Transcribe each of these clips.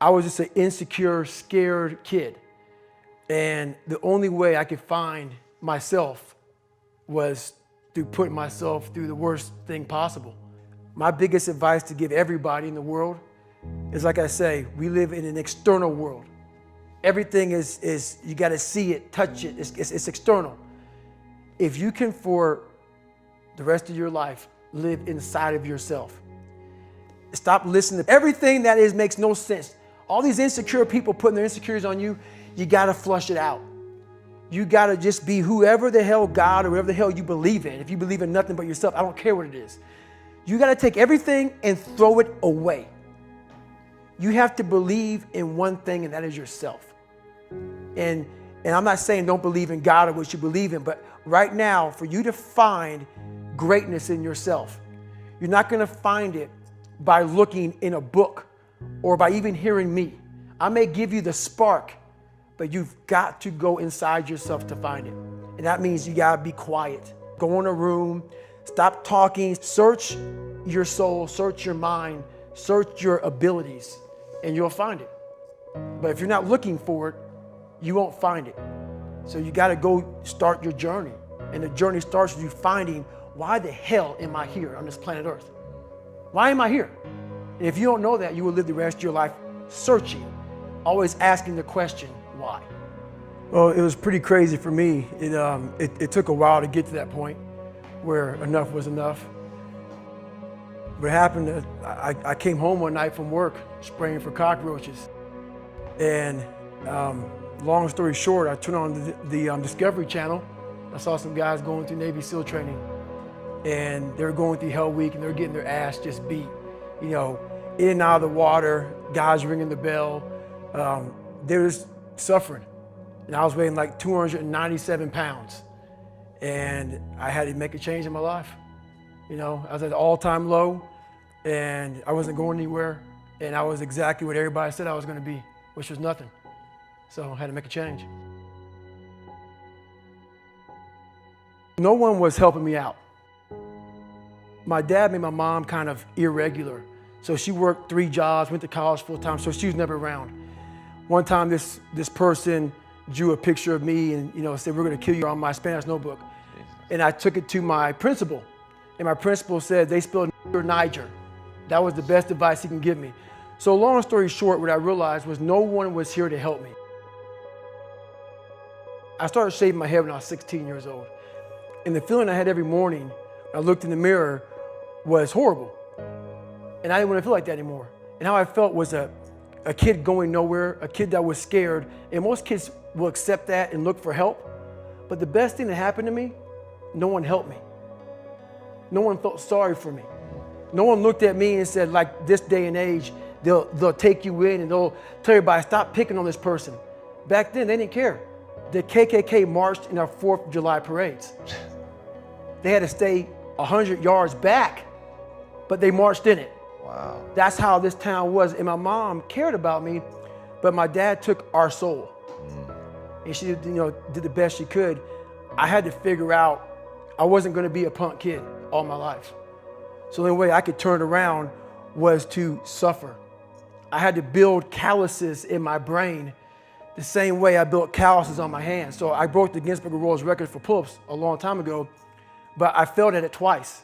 I was just an insecure, scared kid. And the only way I could find myself was through putting myself through the worst thing possible. My biggest advice to give everybody in the world is, like I say, we live in an external world. Everything is you gotta see it, touch it, it's external. If you can, for the rest of your life, live inside of yourself, stop listening to everything that makes no sense. All these insecure people putting their insecurities on you, you gotta flush it out. You gotta just be whoever the hell God or whatever the hell you believe in. If you believe in nothing but yourself, I don't care what it is. You gotta take everything and throw it away. You have to believe in one thing, and that is yourself. And I'm not saying don't believe in God or what you believe in, but right now, for you to find greatness in yourself, you're not gonna find it by looking in a book or by even hearing me. I may give you the spark, but you've got to go inside yourself to find it. And that means you gotta be quiet. Go in a room, stop talking, search your soul, search your mind, search your abilities, and you'll find it. But if you're not looking for it, you won't find it. So you gotta go start your journey. And the journey starts with you finding, why the hell am I here on this planet Earth? Why am I here? And if you don't know that, you will live the rest of your life searching, always asking the question, why? Well, it was pretty crazy for me. It took a while to get to that point where enough was enough. What happened, I came home one night from work spraying for cockroaches. And long story short, I turned on the Discovery Channel. I saw some guys going through Navy SEAL training. And they were going through Hell Week and they were getting their ass just beat. You know, in and out of the water, guys ringing the bell. They were just suffering. And I was weighing like 297 pounds. And I had to make a change in my life. You know, I was at an all-time low and I wasn't going anywhere. And I was exactly what everybody said I was gonna be, which was nothing. So I had to make a change. No one was helping me out. My dad made my mom kind of irregular. So she worked 3 jobs, went to college full time, so she was never around. One time this person drew a picture of me and said, "We're gonna kill you," on my Spanish notebook. And I took it to my principal. And my principal said, "They spelled Niger." That was the best advice he can give me. So long story short, what I realized was no one was here to help me. I started shaving my head when I was 16 years old. And the feeling I had every morning when I looked in the mirror was horrible. And I didn't want to feel like that anymore. And how I felt was a kid going nowhere, a kid that was scared. And most kids will accept that and look for help. But the best thing that happened to me, no one helped me. No one felt sorry for me. No one looked at me and said, like this day and age, they'll take you in and they'll tell everybody, stop picking on this person. Back then, they didn't care. The KKK marched in our 4th of July parades. They had to stay 100 yards back, but they marched in it. Wow. That's how this town was. And my mom cared about me, but my dad took our soul. And she did the best she could. I had to figure out I wasn't gonna be a punk kid all my life. So the only way I could turn it around was to suffer. I had to build calluses in my brain the same way I built calluses on my hands. So I broke the Guinness Book of World Records for pull-ups a long time ago, but I failed at it twice.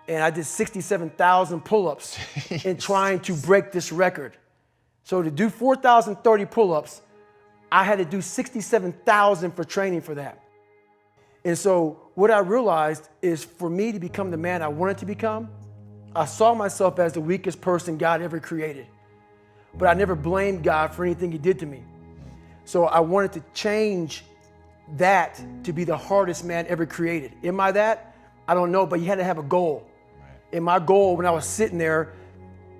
And I did 67,000 pull-ups in trying to break this record. So to do 4,030 pull-ups, I had to do 67,000 for training for that. And so what I realized is for me to become the man I wanted to become, I saw myself as the weakest person God ever created. But I never blamed God for anything he did to me. So I wanted to change that to be the hardest man ever created. Am I that? I don't know, but you had to have a goal. And my goal when I was sitting there,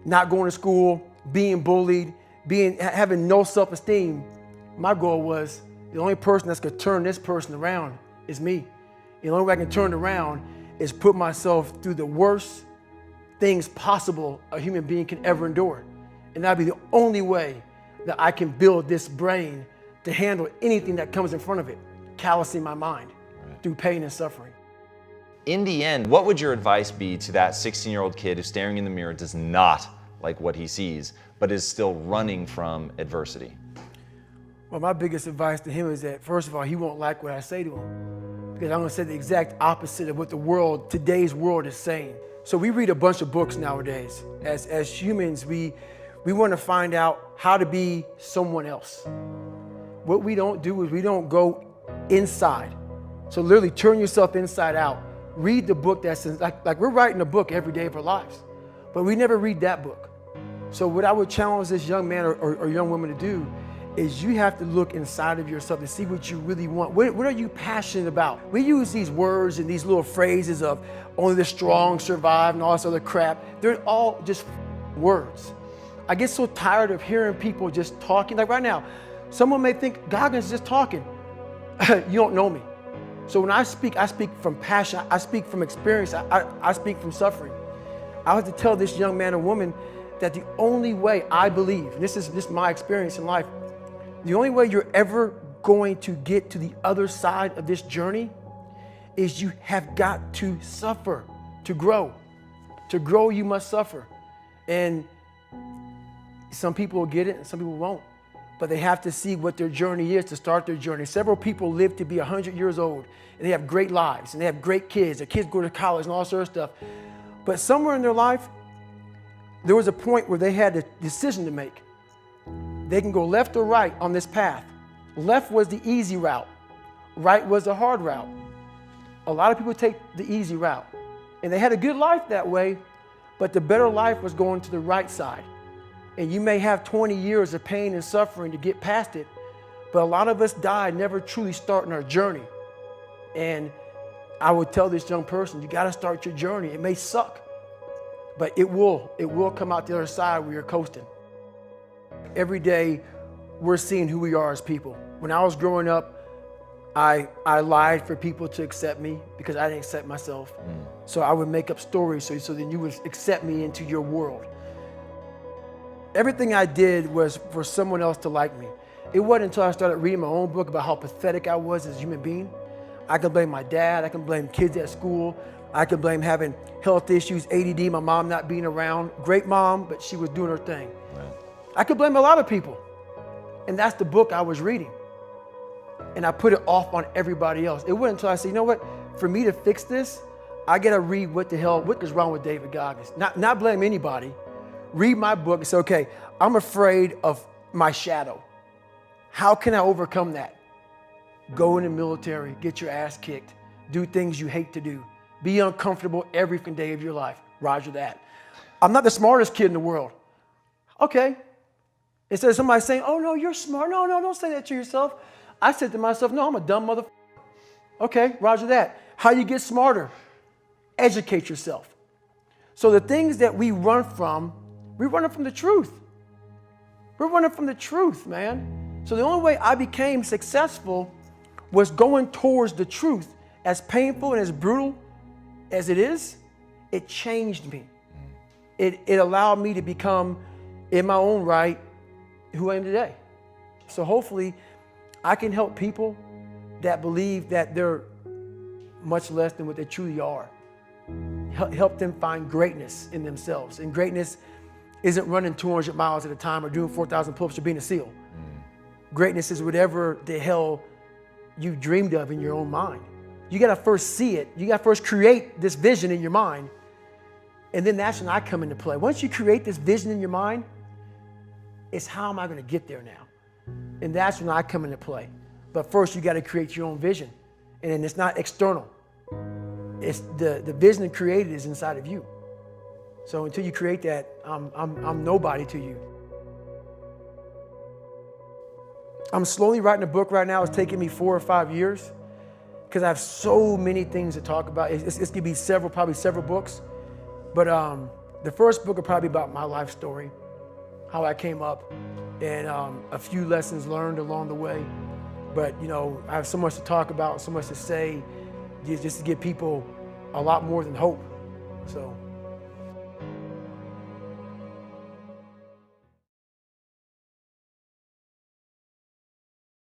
not going to school, being bullied, having no self-esteem, my goal was the only person that's gonna turn this person around is me. And the only way I can turn it around is put myself through the worst things possible a human being can ever endure. And that'd be the only way that I can build this brain to handle anything that comes in front of it, callousing my mind through pain and suffering. In the end, what would your advice be to that 16-year-old kid who's staring in the mirror, does not like what he sees, but is still running from adversity? Well, my biggest advice to him is that, first of all, he won't like what I say to him, because I'm going to say the exact opposite of what the world, today's world, is saying. So we read a bunch of books nowadays. As humans, we want to find out how to be someone else. What we don't do is we don't go inside. So literally turn yourself inside out. Read the book that's like we're writing a book every day of our lives, but we never read that book. So what I would challenge this young man or young woman to do is you have to look inside of yourself to see what you really want. What are you passionate about? We use these words and these little phrases of only the strong survive and all this other crap. They're all just words. I get so tired of hearing people just talking. Like right now, someone may think Goggins is just talking. You don't know me. So when I speak from passion. I speak from experience. I speak from suffering. I have to tell this young man or woman that the only way I believe, and this is my experience in life, the only way you're ever going to get to the other side of this journey is you have got to suffer to grow. To grow, you must suffer. And some people will get it and some people won't. But they have to see what their journey is to start their journey. Several people live to be 100 years old and they have great lives and they have great kids. Their kids go to college and all sorts of stuff. But somewhere in their life, there was a point where they had a decision to make. They can go left or right on this path. Left was the easy route. Right was the hard route. A lot of people take the easy route. And they had a good life that way, but the better life was going to the right side. And you may have 20 years of pain and suffering to get past it, but a lot of us die never truly starting our journey. And I would tell this young person, you gotta start your journey. It may suck, but it will come out the other side where you're coasting. Every day, we're seeing who we are as people. When I was growing up, I lied for people to accept me because I didn't accept myself. So I would make up stories so then you would accept me into your world. Everything I did was for someone else to like me. It wasn't until I started reading my own book about how pathetic I was as a human being. I can blame my dad, I can blame kids at school, I can blame having health issues, ADD, my mom not being around. Great mom, but she was doing her thing. Right. I could blame a lot of people. And that's the book I was reading. And I put it off on everybody else. It wasn't until I said, you know what, for me to fix this, I gotta read what is wrong with David Goggins. Not blame anybody. Read my book and say, okay, I'm afraid of my shadow. How can I overcome that? Go in the military, get your ass kicked, do things you hate to do, be uncomfortable every day of your life. Roger that. I'm not the smartest kid in the world. Okay. Instead of somebody saying, oh no, you're smart. No, don't say that to yourself. I said to myself, no, I'm a dumb motherfucker. Okay, roger that. How you get smarter? Educate yourself. So the things that we run from the truth. We're running from the truth, man. So the only way I became successful was going towards the truth. As painful and as brutal as it is, it changed me. It allowed me to become, in my own right, who I am today. So hopefully I can help people that believe that they're much less than what they truly are. Help them find greatness in themselves. And greatness isn't running 200 miles at a time or doing 4,000 pull-ups or being a SEAL. Greatness is whatever the hell you dreamed of in your own mind. You gotta first see it. You gotta first create this vision in your mind. And then that's when I come into play. Once you create this vision in your mind, it's how am I gonna get there now? And that's when I come into play. But first you gotta create your own vision. And then it's not external. It's the vision created is inside of you. So until you create that, I'm nobody to you. I'm slowly writing a book right now. It's taking me 4 or 5 years because I have so many things to talk about. It's gonna be probably several books. But the first book will probably be about my life story, how I came up, and a few lessons learned along the way. But you know, I have so much to talk about, so much to say, just to give people a lot more than hope. So.